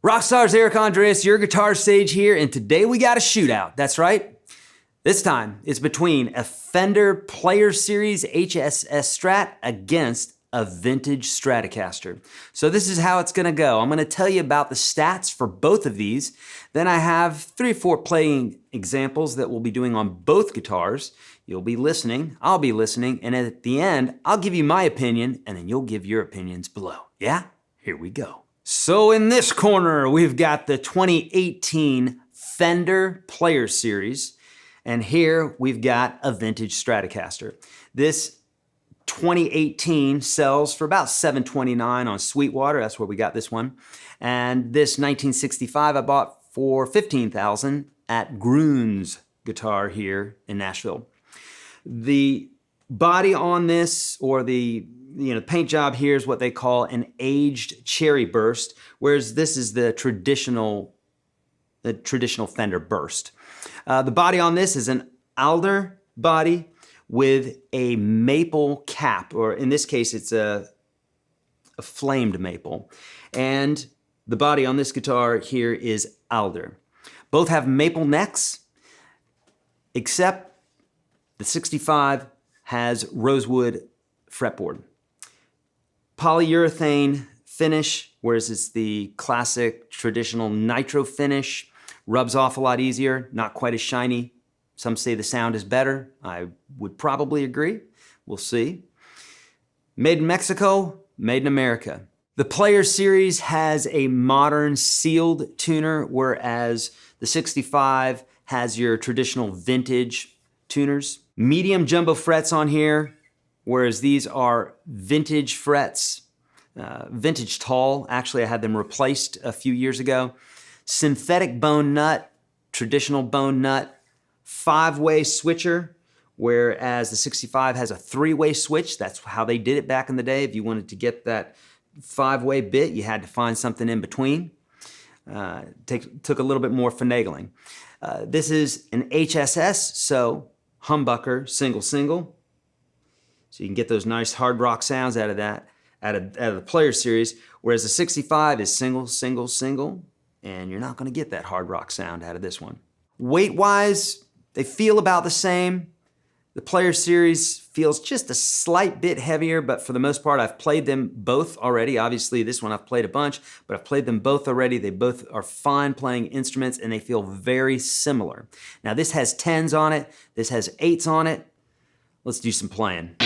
Rockstars, Eric Andreas, your guitar sage here, and today we got a shootout. That's right. This time it's between a Fender Player Series HSS Strat against a Vintage Stratocaster. So this is how it's gonna go. I'm gonna tell you about the stats for both of these. Then I have 3 or 4 playing examples that we'll be doing on both guitars. You'll be listening, I'll be listening, and at the end, I'll give you my opinion, and then you'll give your opinions below. Yeah? Here we go. So in this corner, we've got the 2018 Fender Player Series, and here we've got a Vintage Stratocaster. This 2018 sells for about $729 on Sweetwater, that's where we got this one. And this 1965 I bought for $15,000 at Gruhn's Guitar here in Nashville. The body on this, or the paint job here, is what they call an aged cherry burst, whereas this is the traditional Fender burst. The body on this is an alder body with a maple cap, or in this case it's a flamed maple. And the body on this guitar here is alder. Both have maple necks, except the 65 has rosewood fretboard. Polyurethane finish, whereas it's the classic traditional nitro finish. Rubs off a lot easier, not quite as shiny. Some say the sound is better. I would probably agree. We'll see. Made in Mexico, made in America. The Player Series has a modern sealed tuner, whereas the 65 has your traditional vintage tuners. Medium jumbo frets on here, whereas these are vintage frets. Vintage tall, actually I had them replaced a few years ago. Synthetic bone nut, traditional bone nut, 5-way switcher, whereas the 65 has a 3-way switch. That's how they did it back in the day. If you wanted to get that 5-way bit, you had to find something in between. Took a little bit more finagling. This is an HSS, so humbucker, single. So you can get those nice hard rock sounds out of that, out of the Player Series, whereas the 65 is single, and you're not gonna get that hard rock sound out of this one. Weight-wise, they feel about the same. The Player Series feels just a slight bit heavier, but for the most part, I've played them both already. Obviously, this one I've played a bunch, but I've played them both already. They both are fine playing instruments, and they feel very similar. Now, this has 10s on it. This has 8s on it. Let's do some playing.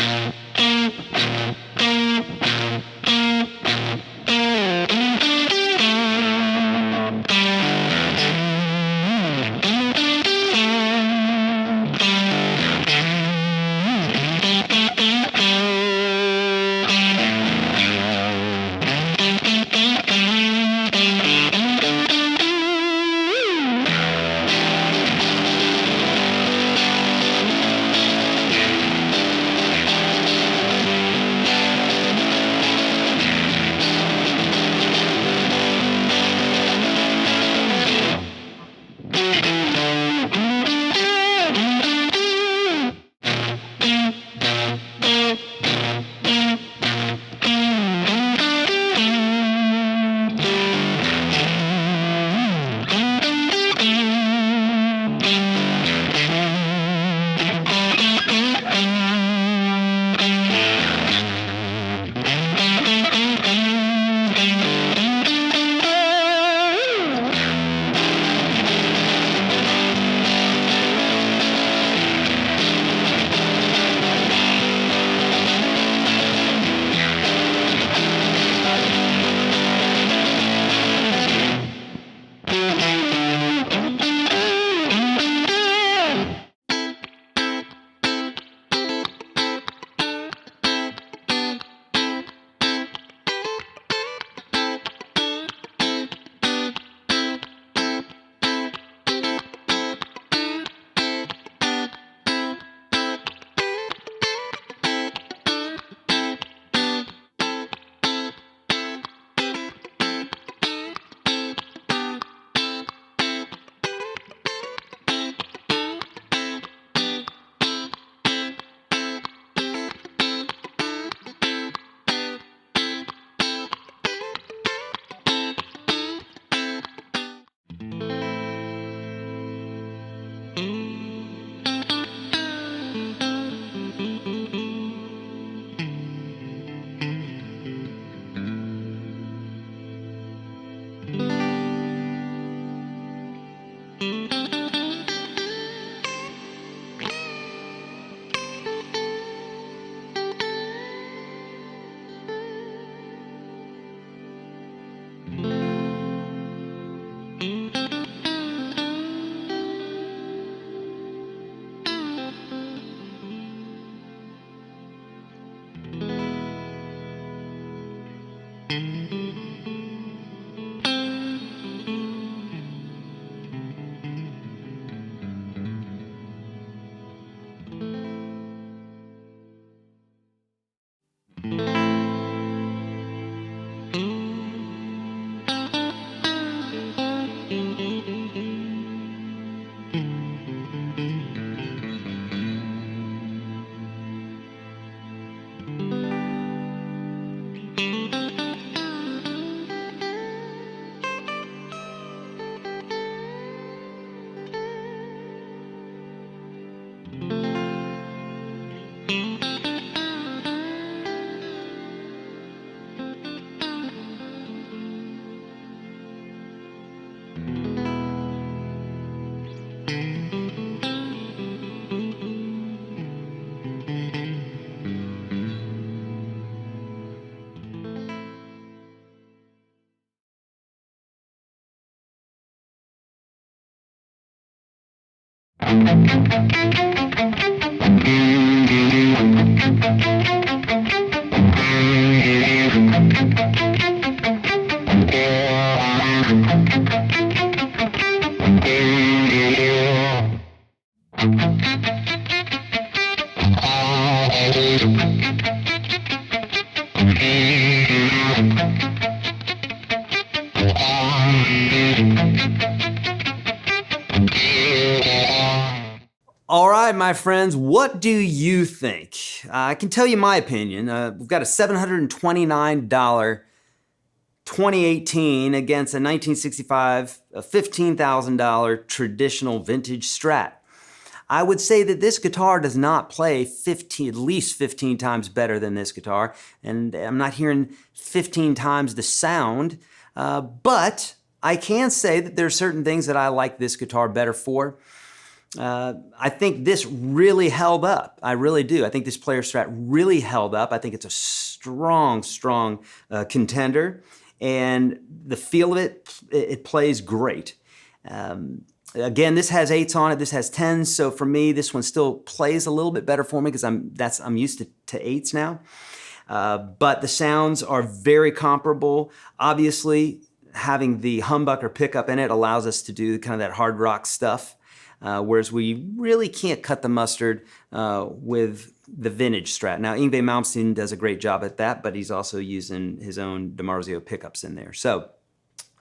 All right, my friends, what do you think? I can tell you my opinion. We've got a $729 2018 against a 1965 $15,000 traditional vintage Strat. I would say that this guitar does not play at least 15 times better than this guitar, and I'm not hearing 15 times the sound, but I can say that there are certain things that I like this guitar better for. I think this really held up. I really do. I think this Player Strat really held up. I think it's a strong contender, and the feel of it plays great. Again, this has 8s on it. This has 10s. So for me, this one still plays a little bit better for me because I'm used to 8s now. But the sounds are very comparable. Obviously, having the humbucker pickup in it allows us to do kind of that hard rock stuff. Whereas we really can't cut the mustard with the Vintage Strat. Now, Yngwie Malmsteen does a great job at that, but he's also using his own DiMarzio pickups in there. So,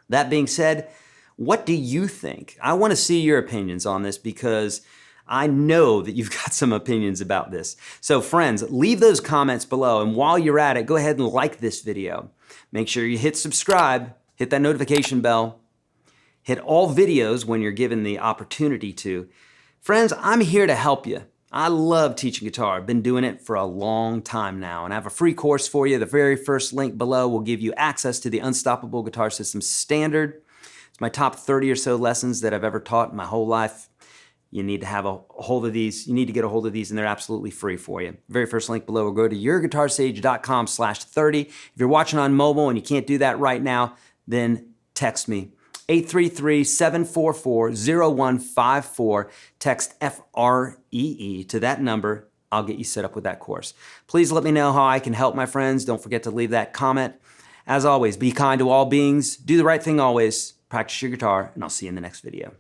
that being said, what do you think? I want to see your opinions on this because I know that you've got some opinions about this. So friends, leave those comments below, and while you're at it, go ahead and like this video. Make sure you hit subscribe, hit that notification bell, hit all videos when you're given the opportunity to. Friends, I'm here to help you. I love teaching guitar. I've been doing it for a long time now, and I have a free course for you. The very first link below will give you access to the Unstoppable Guitar System Standard. It's my top 30 or so lessons that I've ever taught in my whole life. You need to have a hold of these. You need to get a hold of these, and they're absolutely free for you. Very first link below will go to YourGuitarSage.com/30. If you're watching on mobile and you can't do that right now, then text me. 833-744-0154. Text FREE to that number. I'll get you set up with that course. Please let me know how I can help, my friends. Don't forget to leave that comment. As always, be kind to all beings. Do the right thing always. Practice your guitar, and I'll see you in the next video.